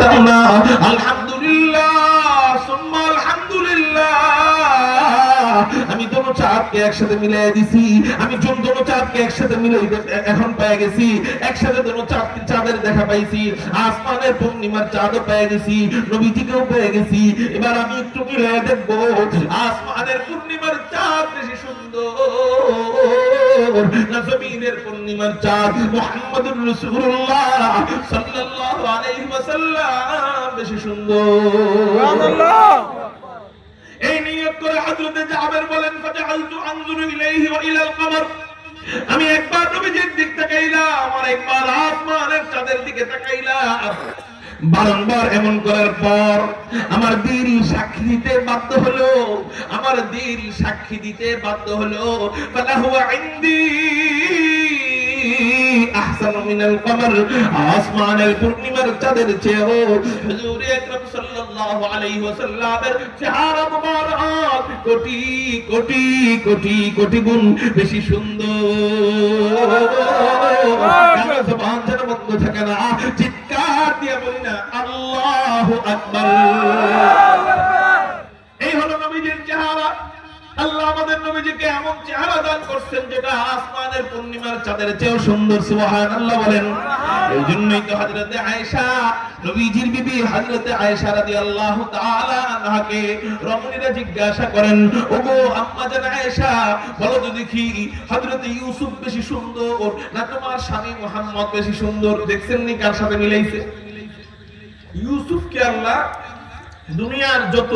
দাও না। আলহামদুলিল্লাহ সুম্মা আলহামদুলিল্লাহ, আমি দোনো চাঁদকে একসাথে মিলাই দিছি, আমি দোনো চাঁদকে একসাথে মিলাই এখন পেয়ে গেছি, একসাথে দোনো চাঁদের দেখা পাইছি, আসমানের পূর্ণিমার চাঁদও পেয়ে গেছি, নবীজিকেও পেয়ে গেছি। এবার আমি একটু মিলাই দেখবো আসমানের পূর্ণিমার চাঁদ বেশি সুন্দর না জমিনের পূর্ণিমার চাঁদ মুহাম্মদুর রাসূলুল্লাহ সাল্লাল্লাহু আলাইহি ওয়াসাল্লাম বেশি সুন্দর। সুবহানাল্লাহ। এই নিয়ত করে হযরত জাবের বলেন ফাজালতু আনজুরু ইলাইহি ওয়া ইলাল কমর, আমি একবার নবীজির দিকে তাকাইলাম আর একবার আসমানের চাঁদের দিকে তাকাইলাম। বারংবার এমন করার পর আমার দিল সাক্ষী দিতে বাধ্য হলো, আমার দিল সাক্ষী দিতে বাধ্য হলো ফালাহু ইনদি আহসানু মিনাল কমর, আসমানের পূর্ণিমার চাঁদের চেয়েও হুজুর আকরাম সাল্লাল্লাহু আলাইহি ওয়াসাল্লামের চেহারা মুবারক কোটি কোটি কোটি কোটি গুণ বেশি সুন্দর। কারো জবান যেন বন্ধ থাকে না, চিৎকার দিয়ে বলি না আল্লাহু আকবার। এই হলো নবীজির চেহারা। আল্লাহ আমাদের নবীজিকে এমন চেহারা দান করছেন যেটা আসমানের পূর্ণিমার চাঁদের চেয়েও সুন্দর। সুবহানাল্লাহ বলেন। এই জন্যই তো হযরতে আয়েশা নবীজির বিবি হযরতে আয়েশা রাদিয়াল্লাহু তাআলা আনহাকে রমণীরা জিজ্ঞাসা করেন, ওগো আম্মা জান আয়েশা, বলো তো দেখি হযরতে ইউসুফ বেশি সুন্দর না তোমার স্বামী মুহাম্মদ বেশি সুন্দর? দেখছেন নি কার সাথে মিলাইছে? ইউসুফকে আল্লাহ দুনিয়ার যত